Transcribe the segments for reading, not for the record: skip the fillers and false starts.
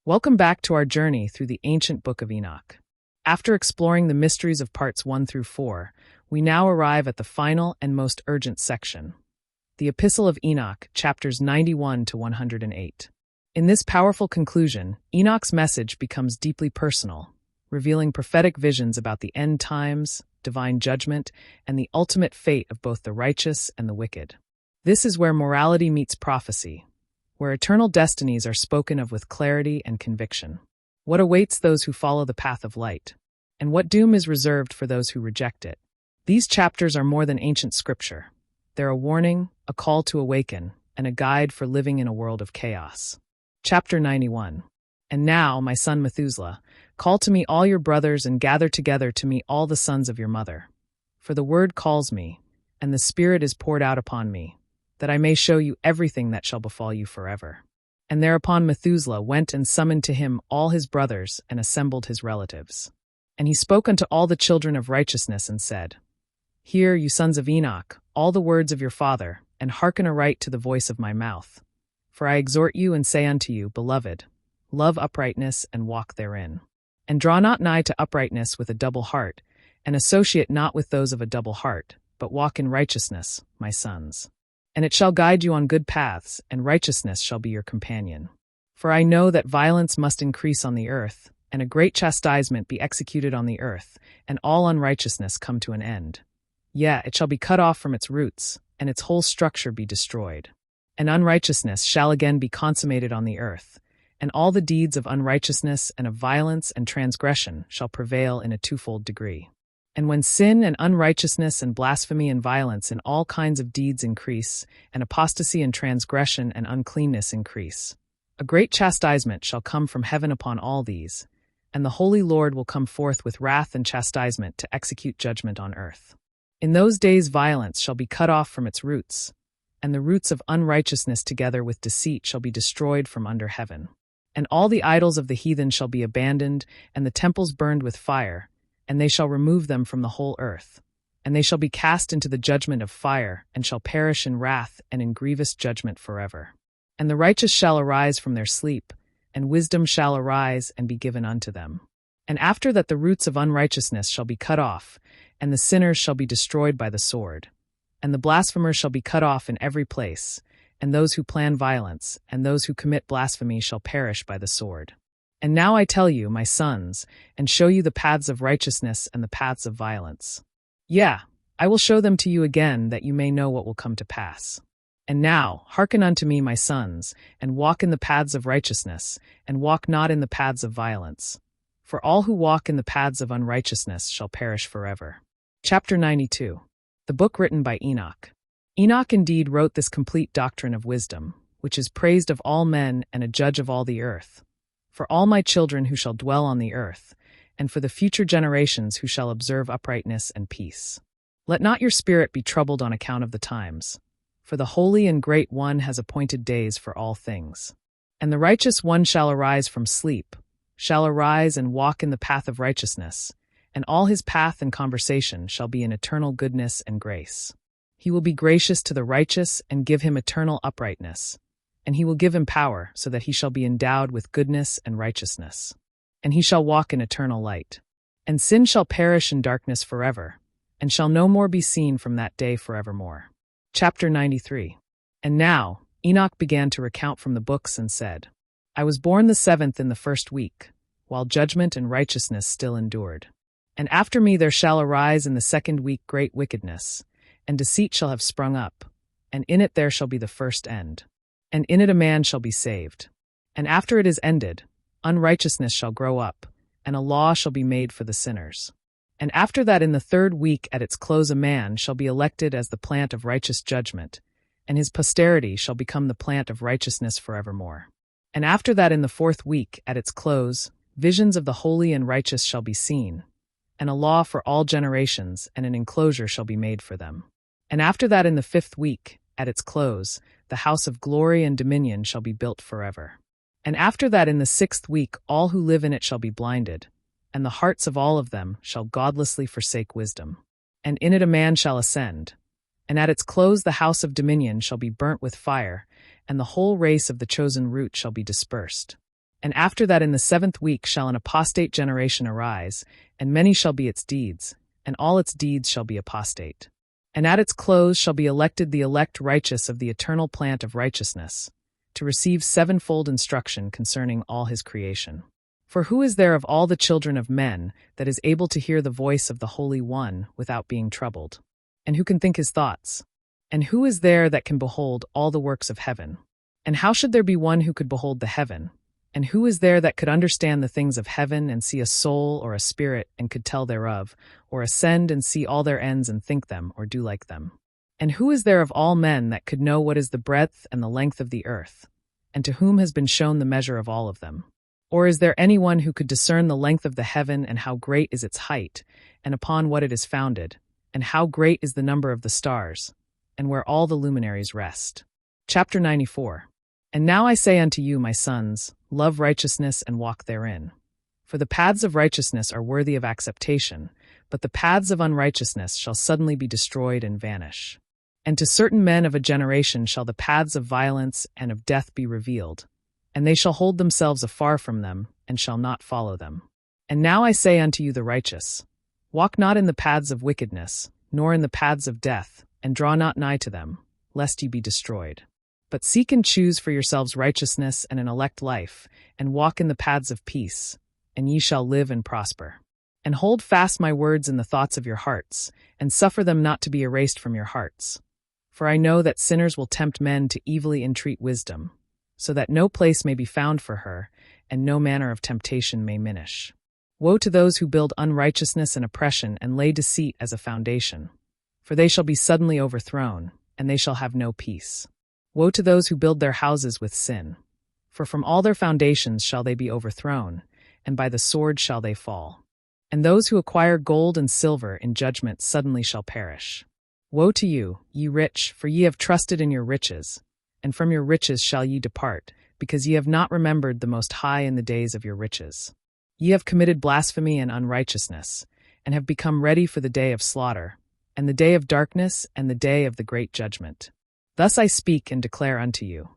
Welcome back to our journey through the ancient Book of Enoch. After exploring the mysteries of parts 1 through 4, we now arrive at the final and most urgent section, the Epistle of Enoch, chapters 91 to 108. In this powerful conclusion, Enoch's message becomes deeply personal, revealing prophetic visions about the end times, divine judgment, and the ultimate fate of both the righteous and the wicked. This is where morality meets prophecy, where eternal destinies are spoken of with clarity and conviction. What awaits those who follow the path of light, and what doom is reserved for those who reject it? These chapters are more than ancient scripture. They're a warning, a call to awaken, and a guide for living in a world of chaos. Chapter 91. And now, my son Methuselah, call to me all your brothers and gather together to me all the sons of your mother. For the word calls me, and the Spirit is poured out upon me, that I may show you everything that shall befall you forever. And thereupon Methuselah went and summoned to him all his brothers and assembled his relatives. And he spoke unto all the children of righteousness and said, Hear, you sons of Enoch, all the words of your father, and hearken aright to the voice of my mouth. For I exhort you and say unto you, Beloved, love uprightness and walk therein. And draw not nigh to uprightness with a double heart, and associate not with those of a double heart, but walk in righteousness, my sons. And it shall guide you on good paths, and righteousness shall be your companion. For I know that violence must increase on the earth, and a great chastisement be executed on the earth, and all unrighteousness come to an end. Yea, it shall be cut off from its roots, and its whole structure be destroyed. And unrighteousness shall again be consummated on the earth, and all the deeds of unrighteousness and of violence and transgression shall prevail in a twofold degree. And when sin and unrighteousness and blasphemy and violence in all kinds of deeds increase, and apostasy and transgression and uncleanness increase, a great chastisement shall come from heaven upon all these, and the Holy Lord will come forth with wrath and chastisement to execute judgment on earth. In those days violence shall be cut off from its roots, and the roots of unrighteousness together with deceit shall be destroyed from under heaven. And all the idols of the heathen shall be abandoned, and the temples burned with fire, and they shall remove them from the whole earth. And they shall be cast into the judgment of fire, and shall perish in wrath and in grievous judgment forever. And the righteous shall arise from their sleep, and wisdom shall arise and be given unto them. And after that the roots of unrighteousness shall be cut off, and the sinners shall be destroyed by the sword. And the blasphemers shall be cut off in every place, and those who plan violence, and those who commit blasphemy shall perish by the sword. And now I tell you, my sons, and show you the paths of righteousness and the paths of violence. Yea, I will show them to you again, that you may know what will come to pass. And now, hearken unto me, my sons, and walk in the paths of righteousness, and walk not in the paths of violence. For all who walk in the paths of unrighteousness shall perish forever. Chapter 92. The book written by Enoch. Enoch indeed wrote this complete doctrine of wisdom, which is praised of all men and a judge of all the earth. For all my children who shall dwell on the earth, and for the future generations who shall observe uprightness and peace. Let not your spirit be troubled on account of the times, for the Holy and Great One has appointed days for all things. And the righteous one shall arise from sleep, shall arise and walk in the path of righteousness, and all his path and conversation shall be in eternal goodness and grace. He will be gracious to the righteous and give him eternal uprightness. And he will give him power, so that he shall be endowed with goodness and righteousness. And he shall walk in eternal light. And sin shall perish in darkness forever, and shall no more be seen from that day forevermore. Chapter 93. And now, Enoch began to recount from the books and said, I was born the 7th in the 1st week, while judgment and righteousness still endured. And after me there shall arise in the 2nd week great wickedness, and deceit shall have sprung up, and in it there shall be the first end. And in it a man shall be saved. And after it is ended, unrighteousness shall grow up, and a law shall be made for the sinners. And after that in the 3rd week at its close a man shall be elected as the plant of righteous judgment, and his posterity shall become the plant of righteousness forevermore. And after that in the 4th week at its close, visions of the holy and righteous shall be seen, and a law for all generations, and an enclosure shall be made for them. And after that in the 5th week, at its close, the house of glory and dominion shall be built forever. And after that in the 6th week all who live in it shall be blinded, and the hearts of all of them shall godlessly forsake wisdom. And in it a man shall ascend, and at its close the house of dominion shall be burnt with fire, and the whole race of the chosen root shall be dispersed. And after that in the 7th week shall an apostate generation arise, and many shall be its deeds, and all its deeds shall be apostate. And at its close shall be elected the elect righteous of the eternal plant of righteousness, to receive 7-fold instruction concerning all his creation. For who is there of all the children of men that is able to hear the voice of the Holy One without being troubled? And who can think his thoughts? And who is there that can behold all the works of heaven? And how should there be one who could behold the heaven? And who is there that could understand the things of heaven and see a soul or a spirit and could tell thereof, or ascend and see all their ends and think them or do like them? And who is there of all men that could know what is the breadth and the length of the earth, and to whom has been shown the measure of all of them? Or is there any one who could discern the length of the heaven and how great is its height, and upon what it is founded, and how great is the number of the stars, and where all the luminaries rest? Chapter 94. And now I say unto you, my sons, love righteousness and walk therein. For the paths of righteousness are worthy of acceptation, but the paths of unrighteousness shall suddenly be destroyed and vanish. And to certain men of a generation shall the paths of violence and of death be revealed, and they shall hold themselves afar from them, and shall not follow them. And now I say unto you the righteous, walk not in the paths of wickedness, nor in the paths of death, and draw not nigh to them, lest ye be destroyed. But seek and choose for yourselves righteousness and an elect life, and walk in the paths of peace, and ye shall live and prosper. And hold fast my words in the thoughts of your hearts, and suffer them not to be erased from your hearts. For I know that sinners will tempt men to evilly entreat wisdom, so that no place may be found for her, and no manner of temptation may minish. Woe to those who build unrighteousness and oppression and lay deceit as a foundation, for they shall be suddenly overthrown, and they shall have no peace. Woe to those who build their houses with sin, for from all their foundations shall they be overthrown, and by the sword shall they fall. And those who acquire gold and silver in judgment suddenly shall perish. Woe to you, ye rich, for ye have trusted in your riches, and from your riches shall ye depart, because ye have not remembered the Most High in the days of your riches. Ye have committed blasphemy and unrighteousness, and have become ready for the day of slaughter, and the day of darkness, and the day of the great judgment. Thus I speak and declare unto you,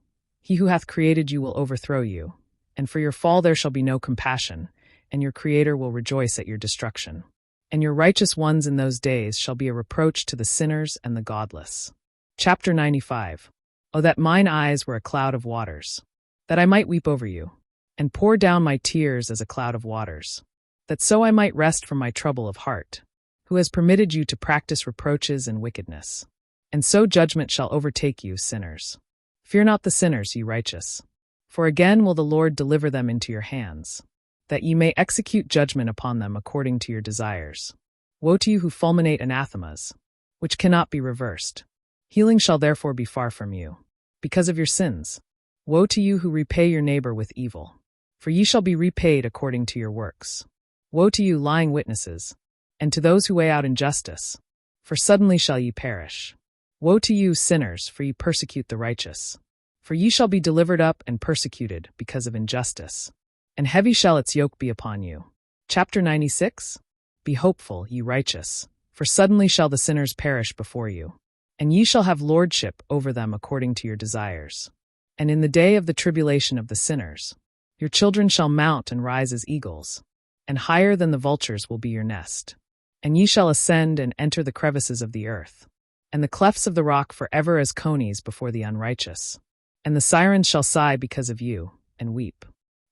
he who hath created you will overthrow you, and for your fall there shall be no compassion, and your Creator will rejoice at your destruction. And your righteous ones in those days shall be a reproach to the sinners and the godless. Chapter 95. O that mine eyes were a cloud of waters, that I might weep over you, and pour down my tears as a cloud of waters, that so I might rest from my trouble of heart, who has permitted you to practice reproaches and wickedness. And so judgment shall overtake you, sinners. Fear not the sinners, ye righteous, for again will the Lord deliver them into your hands, that ye may execute judgment upon them according to your desires. Woe to you who fulminate anathemas, which cannot be reversed. Healing shall therefore be far from you, because of your sins. Woe to you who repay your neighbor with evil, for ye shall be repaid according to your works. Woe to you, lying witnesses, and to those who weigh out injustice, for suddenly shall ye perish. Woe to you, sinners, for ye persecute the righteous. For ye shall be delivered up and persecuted because of injustice, and heavy shall its yoke be upon you. Chapter 96. Be hopeful, ye righteous, for suddenly shall the sinners perish before you, and ye shall have lordship over them according to your desires. And in the day of the tribulation of the sinners, your children shall mount and rise as eagles, and higher than the vultures will be your nest. And ye shall ascend and enter the crevices of the earth, and the clefts of the rock forever as conies before the unrighteous. And the sirens shall sigh because of you, and weep.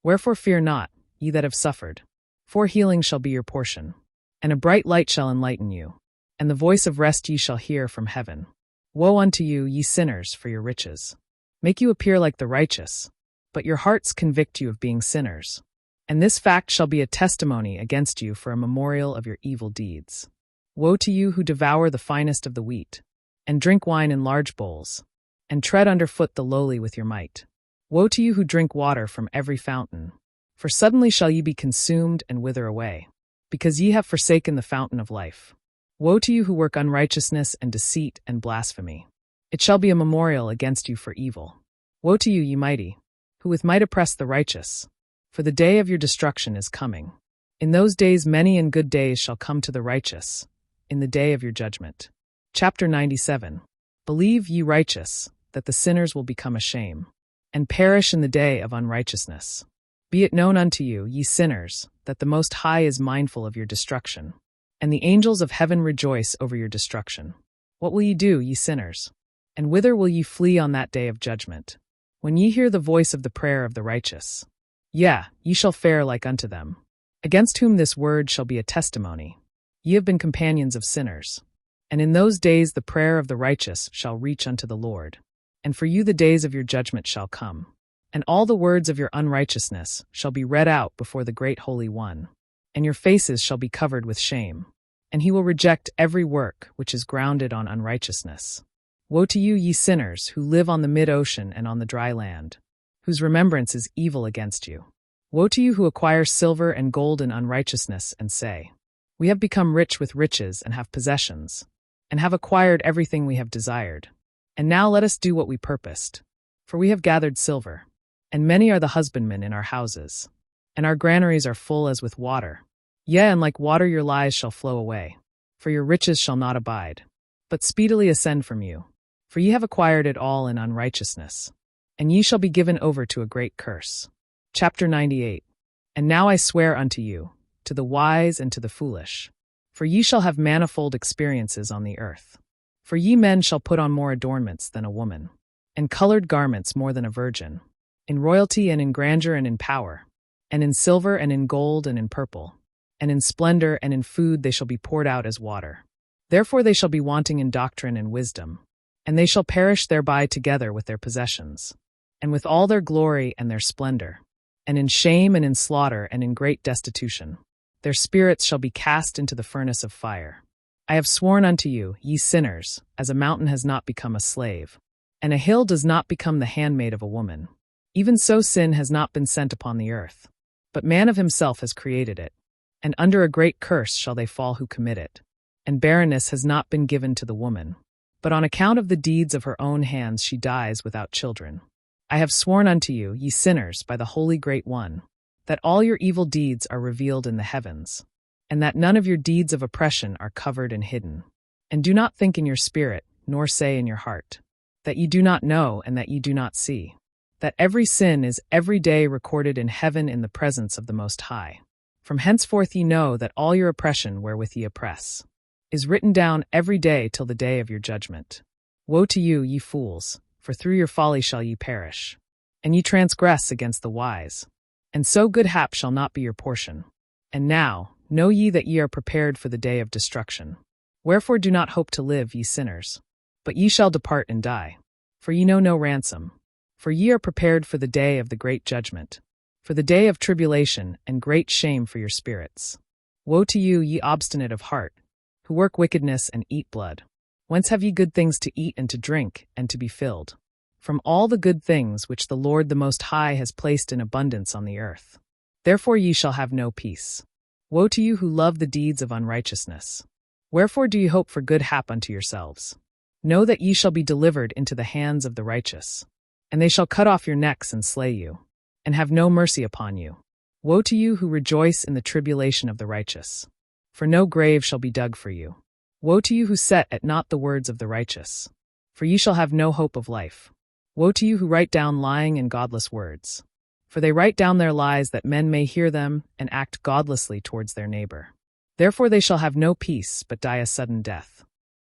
Wherefore fear not, ye that have suffered, for healing shall be your portion, and a bright light shall enlighten you, and the voice of rest ye shall hear from heaven. Woe unto you, ye sinners, for your riches make you appear like the righteous, but your hearts convict you of being sinners. And this fact shall be a testimony against you for a memorial of your evil deeds. Woe to you who devour the finest of the wheat, and drink wine in large bowls, and tread under foot the lowly with your might. Woe to you who drink water from every fountain, for suddenly shall ye be consumed and wither away, because ye have forsaken the fountain of life. Woe to you who work unrighteousness and deceit and blasphemy. It shall be a memorial against you for evil. Woe to you, ye mighty, who with might oppress the righteous, for the day of your destruction is coming. In those days many and good days shall come to the righteous, in the day of your judgment. Chapter 97. Believe, ye righteous, that the sinners will become a shame, and perish in the day of unrighteousness. Be it known unto you, ye sinners, that the Most High is mindful of your destruction, and the angels of heaven rejoice over your destruction. What will ye do, ye sinners? And whither will ye flee on that day of judgment? When ye hear the voice of the prayer of the righteous, ye shall fare like unto them, against whom this word shall be a testimony. Ye have been companions of sinners. And in those days the prayer of the righteous shall reach unto the Lord. And for you the days of your judgment shall come. And all the words of your unrighteousness shall be read out before the great Holy One. And your faces shall be covered with shame. And he will reject every work which is grounded on unrighteousness. Woe to you, ye sinners, who live on the mid-ocean and on the dry land, whose remembrance is evil against you. Woe to you who acquire silver and gold in unrighteousness, and say, We have become rich with riches and have possessions, and have acquired everything we have desired. And now let us do what we purposed. For we have gathered silver, and many are the husbandmen in our houses, and our granaries are full as with water. Yea, and like water your lies shall flow away, for your riches shall not abide, but speedily ascend from you. For ye have acquired it all in unrighteousness, and ye shall be given over to a great curse. Chapter 98. And now I swear unto you, to the wise and to the foolish, for ye shall have manifold experiences on the earth. For ye men shall put on more adornments than a woman, and colored garments more than a virgin, in royalty and in grandeur and in power, and in silver and in gold and in purple, and in splendor and in food they shall be poured out as water. Therefore they shall be wanting in doctrine and wisdom, and they shall perish thereby together with their possessions, and with all their glory and their splendor, and in shame and in slaughter and in great destitution. Their spirits shall be cast into the furnace of fire. I have sworn unto you, ye sinners, as a mountain has not become a slave, and a hill does not become the handmaid of a woman. Even so sin has not been sent upon the earth, but man of himself has created it. And under a great curse shall they fall who commit it. And barrenness has not been given to the woman, but on account of the deeds of her own hands she dies without children. I have sworn unto you, ye sinners, by the Holy Great One, that all your evil deeds are revealed in the heavens, and that none of your deeds of oppression are covered and hidden. And do not think in your spirit, nor say in your heart, that ye do not know and that ye do not see, that every sin is every day recorded in heaven in the presence of the Most High. From henceforth ye know that all your oppression wherewith ye oppress is written down every day till the day of your judgment. Woe to you, ye fools, for through your folly shall ye perish, and ye transgress against the wise, and so good hap shall not be your portion. And now, know ye that ye are prepared for the day of destruction. Wherefore do not hope to live, ye sinners, but ye shall depart and die. For ye know no ransom. For ye are prepared for the day of the great judgment, for the day of tribulation and great shame for your spirits. Woe to you, ye obstinate of heart, who work wickedness and eat blood. Whence have ye good things to eat and to drink and to be filled? From all the good things which the Lord the Most High has placed in abundance on the earth. Therefore ye shall have no peace. Woe to you who love the deeds of unrighteousness. Wherefore do ye hope for good hap unto yourselves? Know that ye shall be delivered into the hands of the righteous, and they shall cut off your necks and slay you, and have no mercy upon you. Woe to you who rejoice in the tribulation of the righteous, for no grave shall be dug for you. Woe to you who set at naught the words of the righteous, for ye shall have no hope of life. Woe to you who write down lying and godless words, for they write down their lies that men may hear them and act godlessly towards their neighbor. Therefore they shall have no peace, but die a sudden death.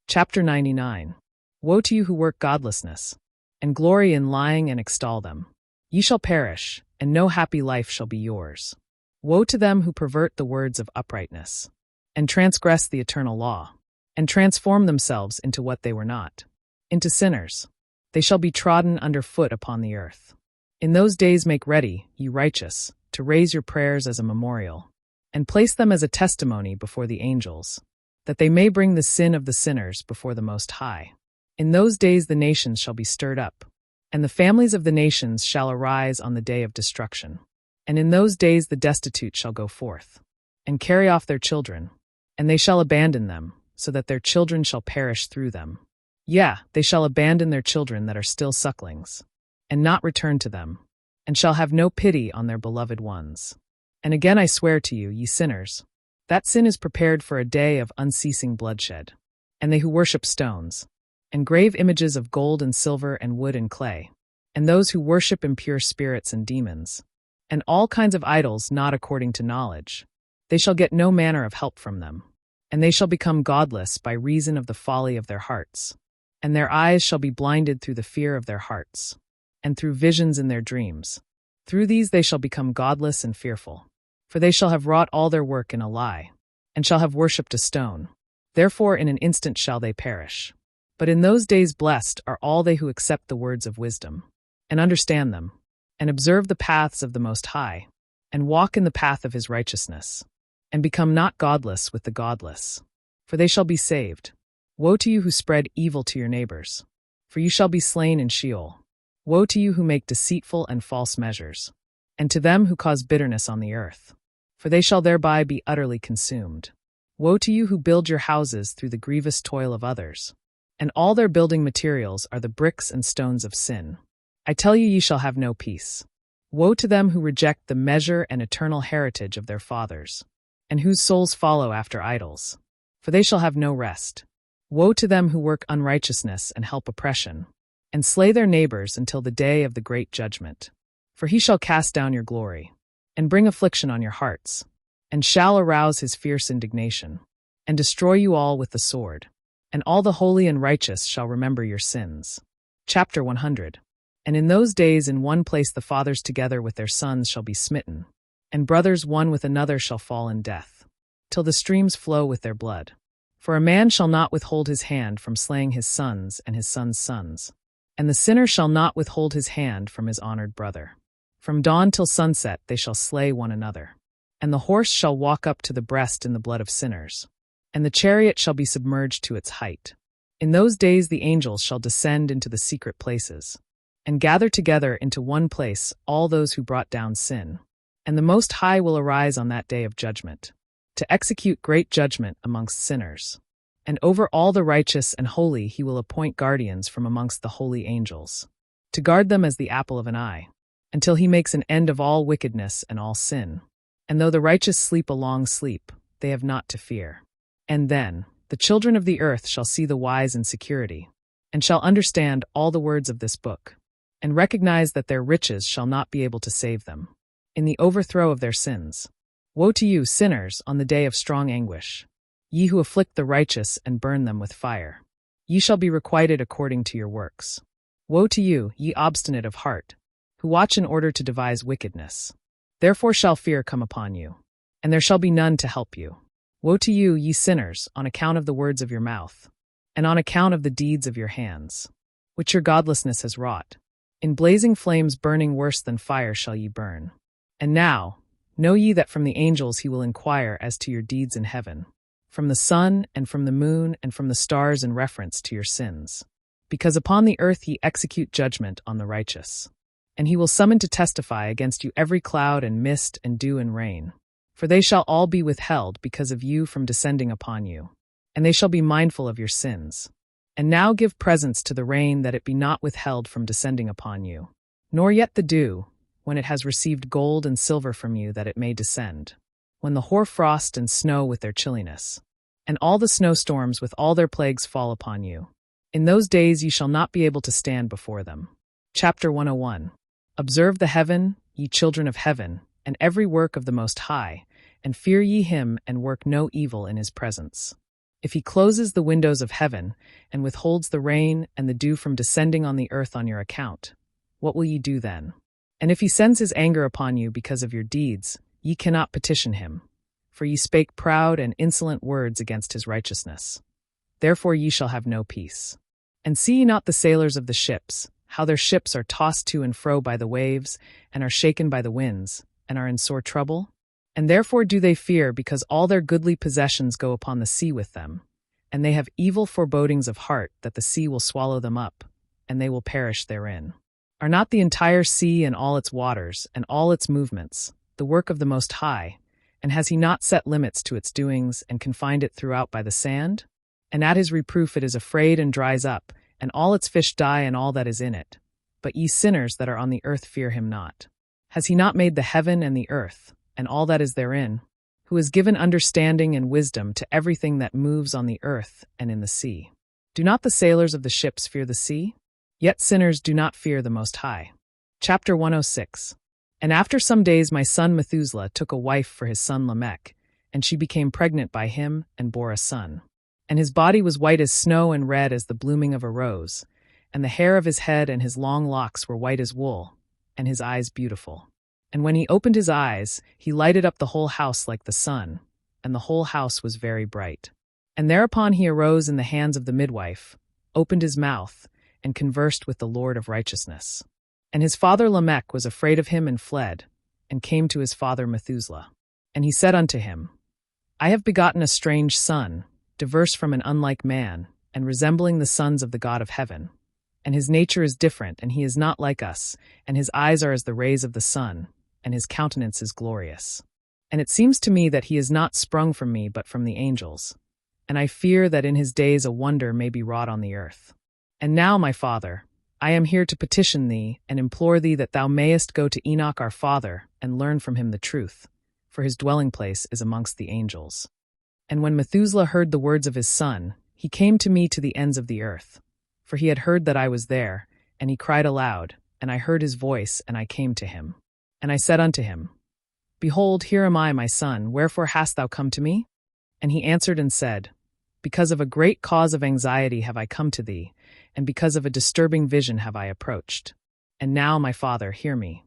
Chapter 99. Woe to you who work godlessness, and glory in lying and extol them. Ye shall perish, and no happy life shall be yours. Woe to them who pervert the words of uprightness, and transgress the eternal law, and transform themselves into what they were not, into sinners. They shall be trodden under foot upon the earth. In those days make ready, ye righteous, to raise your prayers as a memorial, and place them as a testimony before the angels, that they may bring the sin of the sinners before the Most High. In those days the nations shall be stirred up, and the families of the nations shall arise on the day of destruction. And in those days the destitute shall go forth, and carry off their children, and they shall abandon them, so that their children shall perish through them. Yea, they shall abandon their children that are still sucklings, and not return to them, and shall have no pity on their beloved ones. And again I swear to you, ye sinners, that sin is prepared for a day of unceasing bloodshed, and they who worship stones, and grave images of gold and silver and wood and clay, and those who worship impure spirits and demons, and all kinds of idols not according to knowledge. They shall get no manner of help from them, and they shall become godless by reason of the folly of their hearts. And their eyes shall be blinded through the fear of their hearts, and through visions in their dreams. Through these they shall become godless and fearful. For they shall have wrought all their work in a lie, and shall have worshipped a stone. Therefore in an instant shall they perish. But in those days blessed are all they who accept the words of wisdom, and understand them, and observe the paths of the Most High, and walk in the path of his righteousness, and become not godless with the godless. For they shall be saved. Woe to you who spread evil to your neighbors, for you shall be slain in Sheol. Woe to you who make deceitful and false measures, and to them who cause bitterness on the earth, for they shall thereby be utterly consumed. Woe to you who build your houses through the grievous toil of others, and all their building materials are the bricks and stones of sin. I tell you, ye shall have no peace. Woe to them who reject the measure and eternal heritage of their fathers, and whose souls follow after idols, for they shall have no rest. Woe to them who work unrighteousness and help oppression, and slay their neighbors until the day of the great judgment. For he shall cast down your glory, and bring affliction on your hearts, and shall arouse his fierce indignation, and destroy you all with the sword. And all the holy and righteous shall remember your sins. Chapter 100. And in those days in one place the fathers together with their sons shall be smitten, and brothers one with another shall fall in death, till the streams flow with their blood. For a man shall not withhold his hand from slaying his sons and his sons' sons, and the sinner shall not withhold his hand from his honored brother. From dawn till sunset they shall slay one another, and the horse shall walk up to the breast in the blood of sinners, and the chariot shall be submerged to its height. In those days the angels shall descend into the secret places, and gather together into one place all those who brought down sin. And the Most High will arise on that day of judgment, to execute great judgment amongst sinners. And over all the righteous and holy he will appoint guardians from amongst the holy angels, to guard them as the apple of an eye, until he makes an end of all wickedness and all sin. And though the righteous sleep a long sleep, they have naught to fear. And then the children of the earth shall see the wise in security, and shall understand all the words of this book, and recognize that their riches shall not be able to save them in the overthrow of their sins. Woe to you, sinners, on the day of strong anguish, ye who afflict the righteous and burn them with fire. Ye shall be requited according to your works. Woe to you, ye obstinate of heart, who watch in order to devise wickedness. Therefore shall fear come upon you, and there shall be none to help you. Woe to you, ye sinners, on account of the words of your mouth, and on account of the deeds of your hands, which your godlessness has wrought. In blazing flames burning worse than fire shall ye burn. And now, know ye that from the angels he will inquire as to your deeds in heaven, from the sun and from the moon and from the stars in reference to your sins. Because upon the earth ye execute judgment on the righteous. And he will summon to testify against you every cloud and mist and dew and rain. For they shall all be withheld because of you from descending upon you, and they shall be mindful of your sins. And now give presents to the rain that it be not withheld from descending upon you, nor yet the dew, when it has received gold and silver from you that it may descend, when the hoar-frost and snow with their chilliness, and all the snowstorms with all their plagues fall upon you. In those days ye shall not be able to stand before them. Chapter 101. Observe the heaven, ye children of heaven, and every work of the Most High, and fear ye him, and work no evil in his presence. If he closes the windows of heaven, and withholds the rain and the dew from descending on the earth on your account, what will ye do then? And if he sends his anger upon you because of your deeds, ye cannot petition him, for ye spake proud and insolent words against his righteousness. Therefore ye shall have no peace. And see ye not the sailors of the ships, how their ships are tossed to and fro by the waves, and are shaken by the winds, and are in sore trouble? And therefore do they fear, because all their goodly possessions go upon the sea with them, and they have evil forebodings of heart that the sea will swallow them up, and they will perish therein. Are not the entire sea and all its waters, and all its movements, the work of the Most High, and has he not set limits to its doings, and confined it throughout by the sand? And at his reproof it is afraid and dries up, and all its fish die and all that is in it. But ye sinners that are on the earth fear him not. Has he not made the heaven and the earth, and all that is therein, who has given understanding and wisdom to everything that moves on the earth and in the sea? Do not the sailors of the ships fear the sea? Yet sinners do not fear the Most High. Chapter 106. And after some days my son Methuselah took a wife for his son Lamech, and she became pregnant by him and bore a son. And his body was white as snow and red as the blooming of a rose, and the hair of his head and his long locks were white as wool, and his eyes beautiful. And when he opened his eyes, he lighted up the whole house like the sun, and the whole house was very bright. And thereupon he arose in the hands of the midwife, opened his mouth, and conversed with the Lord of righteousness. And his father Lamech was afraid of him and fled, and came to his father Methuselah. And he said unto him, I have begotten a strange son, diverse from an unlike man, and resembling the sons of the God of heaven. And his nature is different, and he is not like us, and his eyes are as the rays of the sun, and his countenance is glorious. And it seems to me that he is not sprung from me, but from the angels. And I fear that in his days a wonder may be wrought on the earth. And now, my father, I am here to petition thee, and implore thee that thou mayest go to Enoch our father, and learn from him the truth, for his dwelling place is amongst the angels. And when Methuselah heard the words of his son, he came to me to the ends of the earth. For he had heard that I was there, and he cried aloud, and I heard his voice, and I came to him. And I said unto him, Behold, here am I, my son, wherefore hast thou come to me? And he answered and said, Because of a great cause of anxiety have I come to thee, and because of a disturbing vision have I approached. And now, my father, hear me.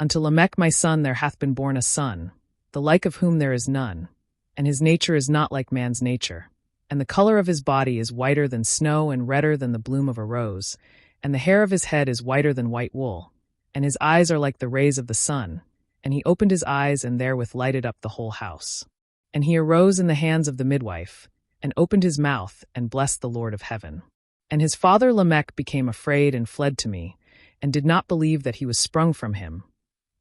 Unto Lamech my son there hath been born a son, the like of whom there is none, and his nature is not like man's nature. And the color of his body is whiter than snow and redder than the bloom of a rose, and the hair of his head is whiter than white wool, and his eyes are like the rays of the sun. And he opened his eyes, and therewith lighted up the whole house. And he arose in the hands of the midwife, and opened his mouth, and blessed the Lord of heaven. And his father Lamech became afraid and fled to me, and did not believe that he was sprung from him,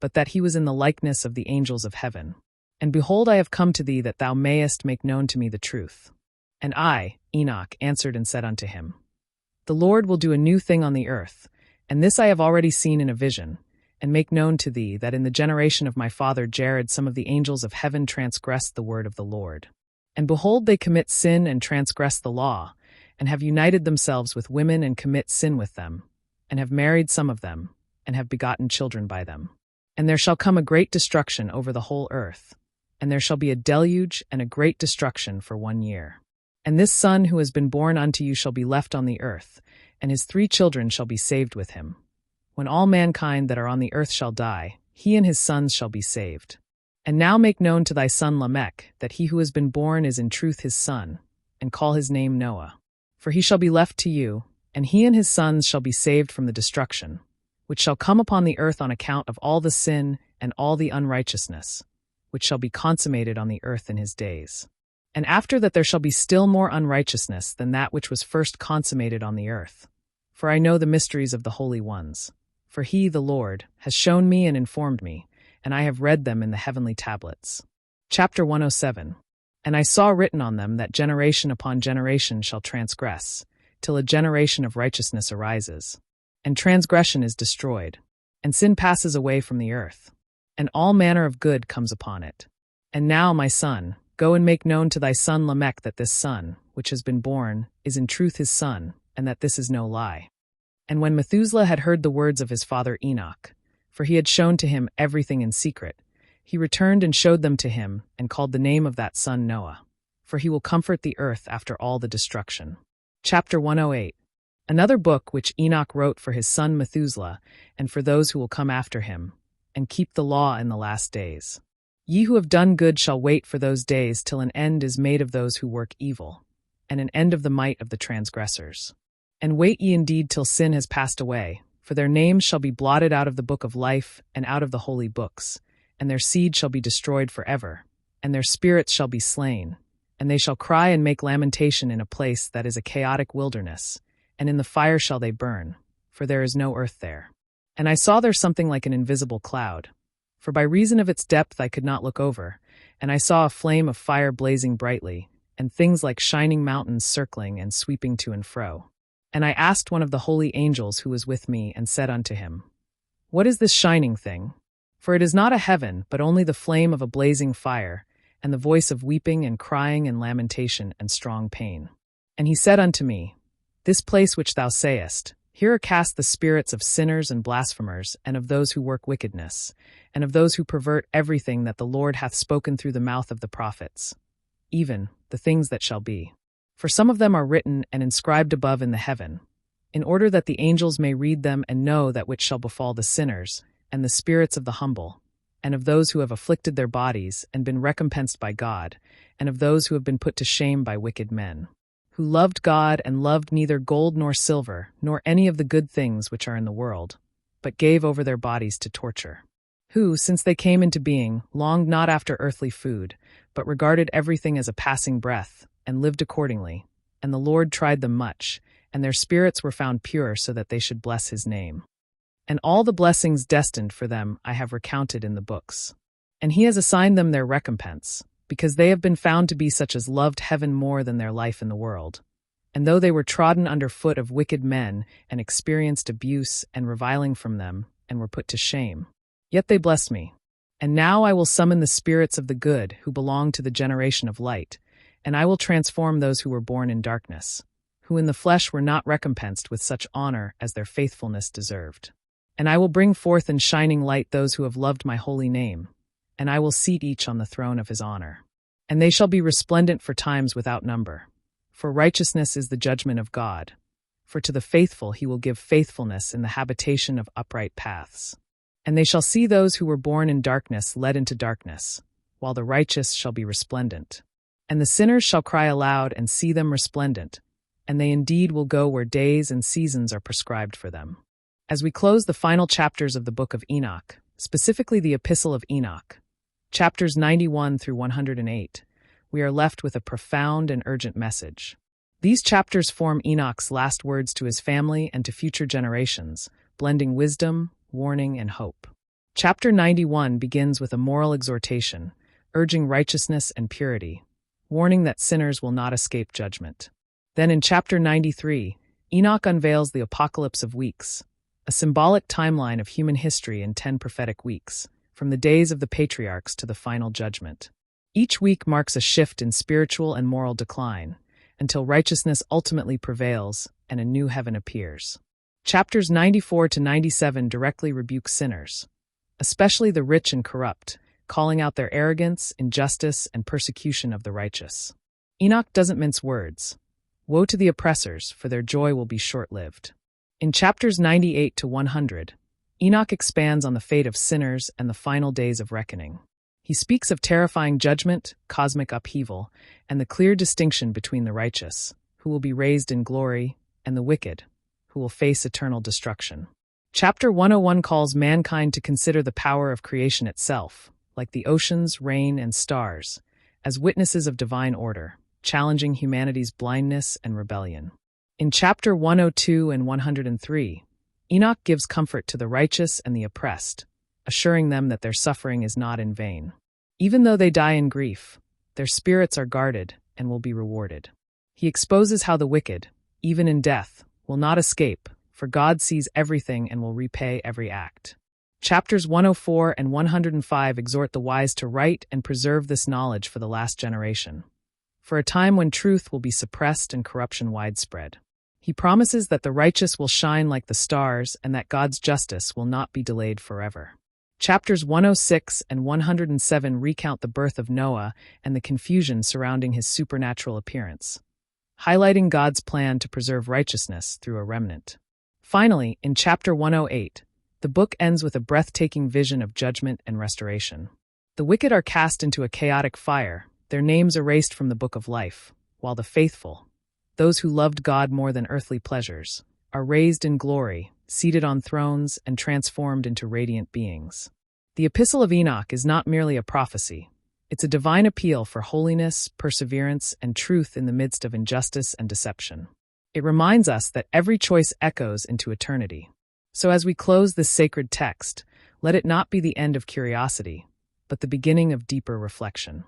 but that he was in the likeness of the angels of heaven. And behold, I have come to thee that thou mayest make known to me the truth. And I, Enoch, answered and said unto him, The Lord will do a new thing on the earth, and this I have already seen in a vision, and make known to thee that in the generation of my father Jared some of the angels of heaven transgressed the word of the Lord. And behold, they commit sin and transgress the law, and have united themselves with women and commit sin with them, and have married some of them, and have begotten children by them. And there shall come a great destruction over the whole earth, and there shall be a deluge and a great destruction for 1 year. And this son who has been born unto you shall be left on the earth, and his 3 children shall be saved with him. When all mankind that are on the earth shall die, he and his sons shall be saved. And now make known to thy son Lamech that he who has been born is in truth his son, and call his name Noah. For he shall be left to you, and he and his sons shall be saved from the destruction, which shall come upon the earth on account of all the sin and all the unrighteousness, which shall be consummated on the earth in his days. And after that there shall be still more unrighteousness than that which was first consummated on the earth. For I know the mysteries of the holy ones. For he, the Lord, has shown me and informed me, and I have read them in the heavenly tablets. Chapter 107. And I saw written on them that generation upon generation shall transgress, till a generation of righteousness arises. And transgression is destroyed, and sin passes away from the earth, and all manner of good comes upon it. And now, my son, go and make known to thy son Lamech that this son, which has been born, is in truth his son, and that this is no lie. And when Methuselah had heard the words of his father Enoch, for he had shown to him everything in secret, he returned and showed them to him, and called the name of that son Noah, for he will comfort the earth after all the destruction. Chapter 108. Another book which Enoch wrote for his son Methuselah, and for those who will come after him, and keep the law in the last days. Ye who have done good shall wait for those days till an end is made of those who work evil, and an end of the might of the transgressors. And wait ye indeed till sin has passed away, for their names shall be blotted out of the book of life and out of the holy books, and their seed shall be destroyed forever, and their spirits shall be slain, and they shall cry and make lamentation in a place that is a chaotic wilderness, and in the fire shall they burn, for there is no earth there. And I saw there something like an invisible cloud, for by reason of its depth I could not look over, and I saw a flame of fire blazing brightly, and things like shining mountains circling and sweeping to and fro. And I asked one of the holy angels who was with me, and said unto him, What is this shining thing? For it is not a heaven, but only the flame of a blazing fire, and the voice of weeping and crying and lamentation and strong pain. And he said unto me, This place which thou sayest, Here are cast the spirits of sinners and blasphemers, and of those who work wickedness, and of those who pervert everything that the Lord hath spoken through the mouth of the prophets, even the things that shall be. For some of them are written and inscribed above in the heaven, in order that the angels may read them and know that which shall befall the sinners, and the spirits of the humble, and of those who have afflicted their bodies and been recompensed by God, and of those who have been put to shame by wicked men, who loved God and loved neither gold nor silver, nor any of the good things which are in the world, but gave over their bodies to torture, who, since they came into being, longed not after earthly food, but regarded everything as a passing breath, and lived accordingly. And the Lord tried them much, and their spirits were found pure so that they should bless his name. And all the blessings destined for them I have recounted in the books. And he has assigned them their recompense, because they have been found to be such as loved heaven more than their life in the world. And though they were trodden under foot of wicked men, and experienced abuse and reviling from them, and were put to shame, yet they blessed me. And now I will summon the spirits of the good who belong to the generation of light, and I will transform those who were born in darkness, who in the flesh were not recompensed with such honor as their faithfulness deserved. And I will bring forth in shining light those who have loved my holy name, and I will seat each on the throne of his honor. And they shall be resplendent for times without number. For righteousness is the judgment of God. For to the faithful he will give faithfulness in the habitation of upright paths. And they shall see those who were born in darkness led into darkness, while the righteous shall be resplendent. And the sinners shall cry aloud and see them resplendent, and they indeed will go where days and seasons are prescribed for them. As we close the final chapters of the Book of Enoch, specifically the Epistle of Enoch, chapters 91 through 108, we are left with a profound and urgent message. These chapters form Enoch's last words to his family and to future generations, blending wisdom, warning, and hope. Chapter 91 begins with a moral exhortation, urging righteousness and purity, warning that sinners will not escape judgment. Then in chapter 93, Enoch unveils the apocalypse of weeks, a symbolic timeline of human history in 10 prophetic weeks, from the days of the patriarchs to the final judgment. Each week marks a shift in spiritual and moral decline, until righteousness ultimately prevails and a new heaven appears. Chapters 94 to 97 directly rebuke sinners, especially the rich and corrupt, calling out their arrogance, injustice, and persecution of the righteous. Enoch doesn't mince words. Woe to the oppressors, for their joy will be short-lived. In chapters 98 to 100, Enoch expands on the fate of sinners and the final days of reckoning. He speaks of terrifying judgment, cosmic upheaval, and the clear distinction between the righteous, who will be raised in glory, and the wicked, who will face eternal destruction. Chapter 101 calls mankind to consider the power of creation itself, like the oceans, rain, and stars, as witnesses of divine order, challenging humanity's blindness and rebellion. In chapter 102 and 103, Enoch gives comfort to the righteous and the oppressed, assuring them that their suffering is not in vain. Even though they die in grief, their spirits are guarded and will be rewarded. He exposes how the wicked, even in death, will not escape, for God sees everything and will repay every act. Chapters 104 and 105 exhort the wise to write and preserve this knowledge for the last generation, for a time when truth will be suppressed and corruption widespread. He promises that the righteous will shine like the stars and that God's justice will not be delayed forever. Chapters 106 and 107 recount the birth of Noah and the confusion surrounding his supernatural appearance, highlighting God's plan to preserve righteousness through a remnant. Finally, in chapter 108, the book ends with a breathtaking vision of judgment and restoration. The wicked are cast into a chaotic fire, their names erased from the book of life, while the faithful, those who loved God more than earthly pleasures, are raised in glory, seated on thrones, and transformed into radiant beings. The Epistle of Enoch is not merely a prophecy. It's a divine appeal for holiness, perseverance, and truth in the midst of injustice and deception. It reminds us that every choice echoes into eternity. So as we close this sacred text, let it not be the end of curiosity, but the beginning of deeper reflection.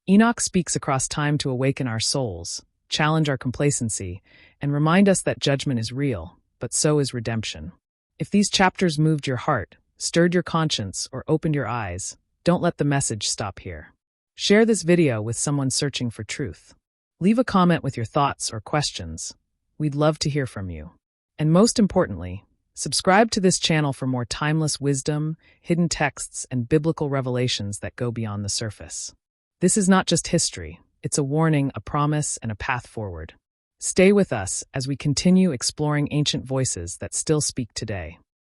Enoch speaks across time to awaken our souls, challenge our complacency, and remind us that judgment is real, but so is redemption. If these chapters moved your heart, stirred your conscience, or opened your eyes, don't let the message stop here. Share this video with someone searching for truth. Leave a comment with your thoughts or questions. We'd love to hear from you. And most importantly, subscribe to this channel for more timeless wisdom, hidden texts, and biblical revelations that go beyond the surface. This is not just history, it's a warning, a promise, and a path forward. Stay with us as we continue exploring ancient voices that still speak today.